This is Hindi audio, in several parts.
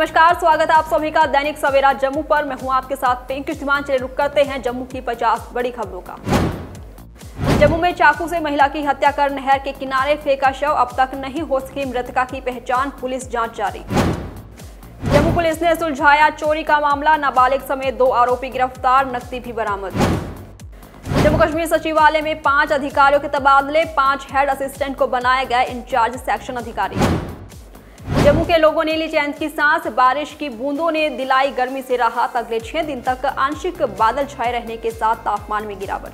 नमस्कार, स्वागत है आप सभी का दैनिक सवेरा जम्मू पर। मैं हूं आपके साथ पिंक। चलिए रुक करते हैं जम्मू की 50 बड़ी खबरों का। जम्मू में चाकू से महिला की हत्या कर नहर के किनारे फेंका शव, अब तक नहीं हो सकी मृतका की पहचान, पुलिस जांच जारी। जम्मू पुलिस ने सुलझाया चोरी का मामला, नाबालिग समेत 2 आरोपी गिरफ्तार, नकदी भी बरामद। जम्मू कश्मीर सचिवालय में 5 अधिकारियों के तबादले, 5 हेड असिस्टेंट को बनाया गया इंचार्ज सेक्शन अधिकारी। जम्मू के लोगों ने ली चैन की सांस, बारिश की बूंदों ने दिलाई गर्मी से राहत, अगले 6 दिन तक आंशिक बादल छाए रहने के साथ तापमान में गिरावट।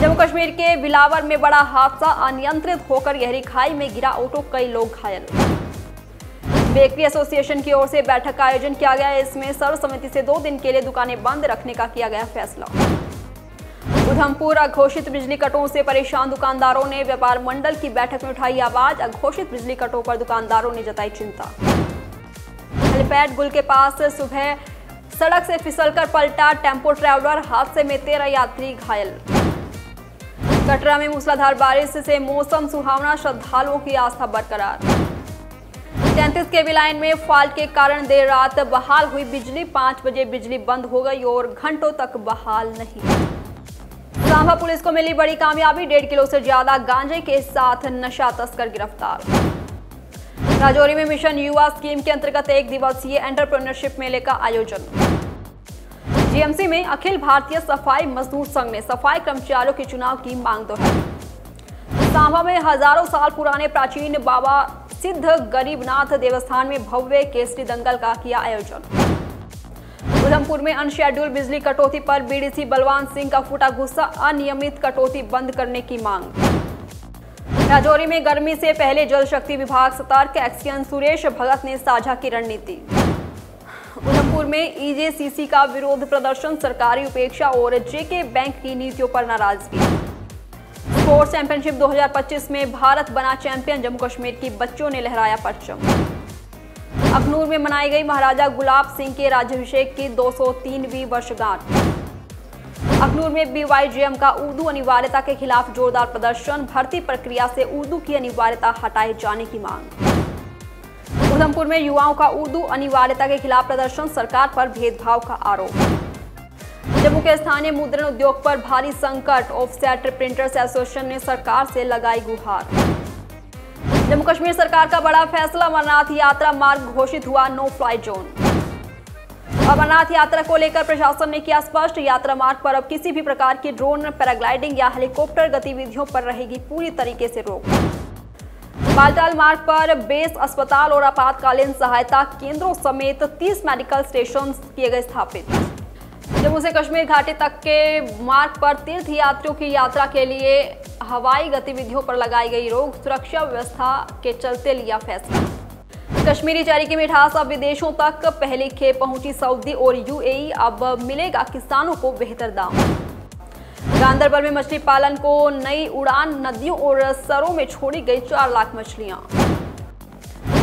जम्मू कश्मीर के बिलावर में बड़ा हादसा, अनियंत्रित होकर गहरी खाई में गिरा ऑटो, कई लोग घायल। बेकरी एसोसिएशन की ओर से बैठक का आयोजन किया गया, इसमें सर्वसम्मति से 2 दिन के लिए दुकानें बंद रखने का किया गया फैसला। उधमपुर अघोषित बिजली कटों से परेशान दुकानदारों ने व्यापार मंडल की बैठक में उठाई आवाज, अघोषित बिजली कटों पर दुकानदारों ने जताई चिंता। हेलीपैड गुल के पास सुबह सड़क से फिसलकर पलटा टेम्पो ट्रैवलर, हादसे में 13 यात्री घायल। कटरा में मूसलाधार बारिश से मौसम सुहावना, श्रद्धालुओं की आस्था बरकरार। 33 केवी लाइन में फॉल्ट के कारण देर रात बहाल हुई बिजली, 5 बजे बिजली बंद हो गई और घंटों तक बहाल नहीं। सांभा पुलिस को मिली बड़ी कामयाबी, 1.5 किलो से ज्यादा गांजे के साथ नशा तस्कर गिरफ्तार। राजौरी में मिशन युवा स्कीम के अंतर्गत 1 दिवसीय एंटरप्रेन्योरशिप मेले का आयोजन। जीएमसी में अखिल भारतीय सफाई मजदूर संघ ने सफाई कर्मचारियों के चुनाव की मांग दोहराई। सांभा में हजारों साल पुराने प्राचीन बाबा सिद्ध गरीबनाथ देवस्थान में भव्य केसरी दंगल का किया आयोजन। उधमपुर में अनशेड्यूल बिजली कटौती पर बीडीसी बलवान सिंह का फूटा गुस्सा, अनियमित कटौती बंद करने की मांग। राजौरी में गर्मी से पहले जल शक्ति विभाग सतर्क, एक्सएन सुरेश भगत ने साझा की रणनीति। उधमपुर में ईजेसीसी का विरोध प्रदर्शन, सरकारी उपेक्षा और जेके बैंक की नीतियों पर नाराजगी। स्पोर्ट्स चैंपियनशिप 2025 में भारत बना चैंपियन, जम्मू कश्मीर की बच्चों ने लहराया परचम। अखनूर में मनाई गई महाराजा गुलाब सिंह के राज्याभिषेक की 203वीं वर्षगांठ। अखनूर में बीवाईजेएम का उर्दू अनिवार्यता के खिलाफ जोरदार प्रदर्शन, भर्ती प्रक्रिया से उर्दू की अनिवार्यता हटाए जाने की मांग। उधमपुर में युवाओं का उर्दू अनिवार्यता के खिलाफ प्रदर्शन, सरकार पर भेदभाव का आरोप। जम्मू के स्थानीय मुद्रण उद्योग पर भारी संकट, ऑफसेट प्रिंटर्स एसोसिएशन ने सरकार से लगाई गुहार। जम्मू कश्मीर सरकार का बड़ा फैसला, अमरनाथ यात्रा मार्ग घोषित हुआ नो फ्लाई जोन। अमरनाथ यात्रा को लेकर प्रशासन ने किया स्पष्ट, यात्रा मार्ग पर अब किसी भी प्रकार की ड्रोन, पैराग्लाइडिंग या हेलीकॉप्टर गतिविधियों पर रहेगी पूरी तरीके से रोक। बालटाल मार्ग पर बेस अस्पताल और आपातकालीन सहायता केंद्रों समेत 30 मेडिकल स्टेशन किए गए स्थापित। जम्मू से कश्मीर घाटी तक के मार्ग पर तीर्थ यात्रियों की यात्रा के लिए हवाई गतिविधियों पर लगाई गई रोक, सुरक्षा व्यवस्था के चलते लिया फैसला। कश्मीरी चेरी की मिठास अब विदेशों तक, पहली खेप पहुंची सऊदी और यूएई, अब मिलेगा किसानों को बेहतर दाम। गांदरबल में मछली पालन को नई उड़ान, नदियों और सरों में छोड़ी गई 4 लाख मछलियां।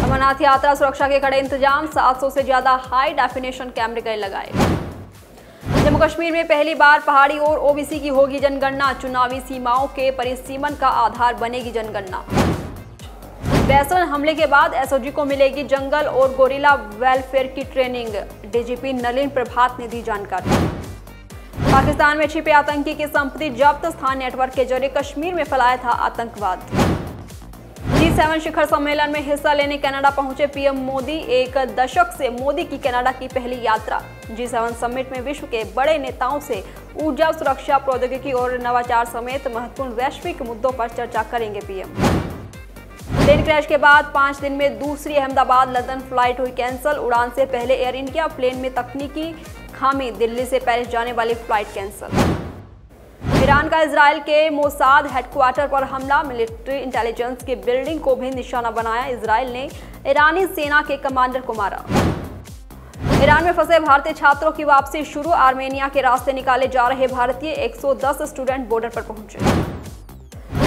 अमरनाथ यात्रा सुरक्षा के कड़े इंतजाम, 700 से ज्यादा हाई डेफिनेशन कैमरे गए लगाए। जम्मू कश्मीर में पहली बार पहाड़ी और ओबीसी की होगी जनगणना, चुनावी सीमाओं के परिसीमन का आधार बनेगी जनगणना। बैसन हमले के बाद एसओजी को मिलेगी जंगल और गोरिल्ला वेलफेयर की ट्रेनिंग, डीजीपी नलिन प्रभात ने दी जानकारी। पाकिस्तान में छिपे आतंकी की संपत्ति जब्त, स्थान नेटवर्क के जरिए कश्मीर में फैलाया था आतंकवाद। G7 शिखर सम्मेलन में हिस्सा लेने कनाडा पहुंचे पीएम मोदी, 1 दशक से मोदी की कनाडा की पहली यात्रा। G7 समिट में विश्व के बड़े नेताओं से ऊर्जा, सुरक्षा, प्रौद्योगिकी और नवाचार समेत महत्वपूर्ण वैश्विक मुद्दों पर चर्चा करेंगे पीएम। प्लेन क्रैश के बाद 5 दिन में दूसरी अहमदाबाद लंदन फ्लाइट हुई कैंसिल, उड़ान से पहले एयर इंडिया प्लेन में तकनीकी खामी, दिल्ली से पेरिस जाने वाली फ्लाइट कैंसिल। ईरान का इजराइल के मोसाद हेडक्वार्टर पर हमला, मिलिट्री इंटेलिजेंस की बिल्डिंग को भी निशाना बनाया, इजराइल ने ईरानी सेना के कमांडर को मारा। ईरान में फंसे भारतीय छात्रों की वापसी शुरू, आर्मेनिया के रास्ते निकाले जा रहे भारतीय 110 स्टूडेंट बॉर्डर पर पहुंचे।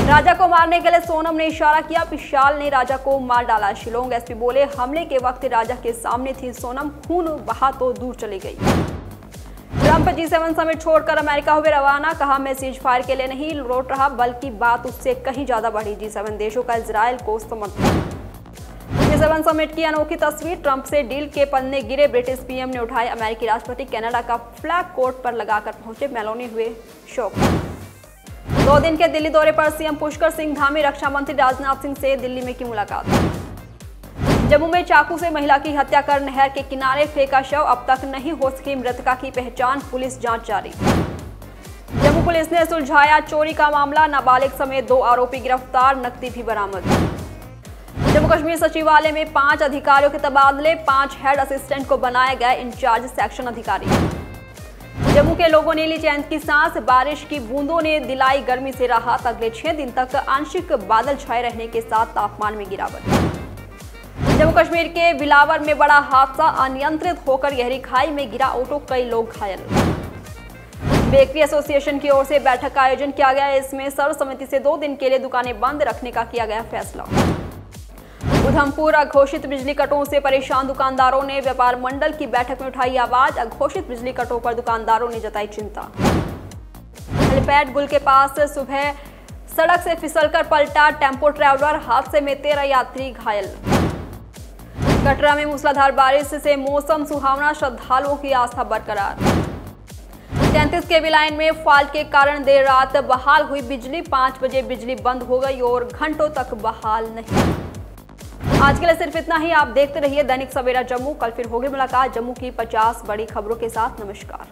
राजा को मारने के लिए सोनम ने इशारा किया, विशाल ने राजा को मार डाला। शिलोंग एसपी बोले, हमले के वक्त राजा के सामने थी सोनम, खून बहा तो दूर चली गई। ट्रंप G7 समिट छोड़कर अमेरिका हुए रवाना, कहा मैं सीज फायर के लिए नहीं लौट रहा, बल्कि बात उससे कहीं ज्यादा बढ़ी। G7 देशों का इजराइल को समर्थन। G7 समिट की अनोखी तस्वीर, ट्रंप से डील के पन्ने गिरे, ब्रिटिश पीएम ने उठाए अमेरिकी राष्ट्रपति, कनाडा का फ्लैग कोर्ट पर लगाकर पहुंचे, मेलोनी हुए शोक। 2 दिन के दिल्ली दौरे पर सीएम पुष्कर सिंह धामी, रक्षा मंत्री राजनाथ सिंह से दिल्ली में की मुलाकात। जम्मू में चाकू से महिला की हत्या कर नहर के किनारे फेंका शव, अब तक नहीं हो सकी मृतका की पहचान, पुलिस जांच जारी। जम्मू पुलिस ने सुलझाया चोरी का मामला, नाबालिग समेत 2 आरोपी गिरफ्तार, नकदी भी बरामद। जम्मू कश्मीर सचिवालय में 5 अधिकारियों के तबादले, 5 हेड असिस्टेंट को बनाए गए इंचार्ज सेक्शन अधिकारी। जम्मू के लोगों ने ली चैन की सांस, बारिश की बूंदों ने दिलाई गर्मी से राहत, अगले 6 दिन तक आंशिक बादल छाए रहने के साथ तापमान में गिरावट। जम्मू कश्मीर के बिलावर में बड़ा हादसा, अनियंत्रित होकर गहरी खाई में गिरा ऑटो, कई लोग घायल। बेकरी एसोसिएशन की ओर से बैठक का आयोजन किया गया, इसमें सर्वसम्मति से 2 दिन के लिए दुकानें बंद रखने का किया गया फैसला। उधमपुर, अघोषित बिजली कटों से परेशान दुकानदारों ने व्यापार मंडल की बैठक में उठाई आवाज, अघोषित बिजली कटों पर दुकानदारों ने जताई चिंता। हेलीपैड गुल के पास सुबह सड़क से फिसलकर पलटा टेम्पो ट्रैवलर, हादसे में 13 यात्री घायल। कटरा में मूसलाधार बारिश से मौसम सुहावना, श्रद्धालुओं की आस्था बरकरार। 33 केवी लाइन में फॉल्ट के कारण देर रात बहाल हुई बिजली, 5 बजे बिजली बंद हो गई और घंटों तक बहाल नहीं। आज के लिए सिर्फ इतना ही। आप देखते रहिए दैनिक सवेरा जम्मू। कल फिर होगी मुलाकात जम्मू की 50 बड़ी खबरों के साथ। नमस्कार।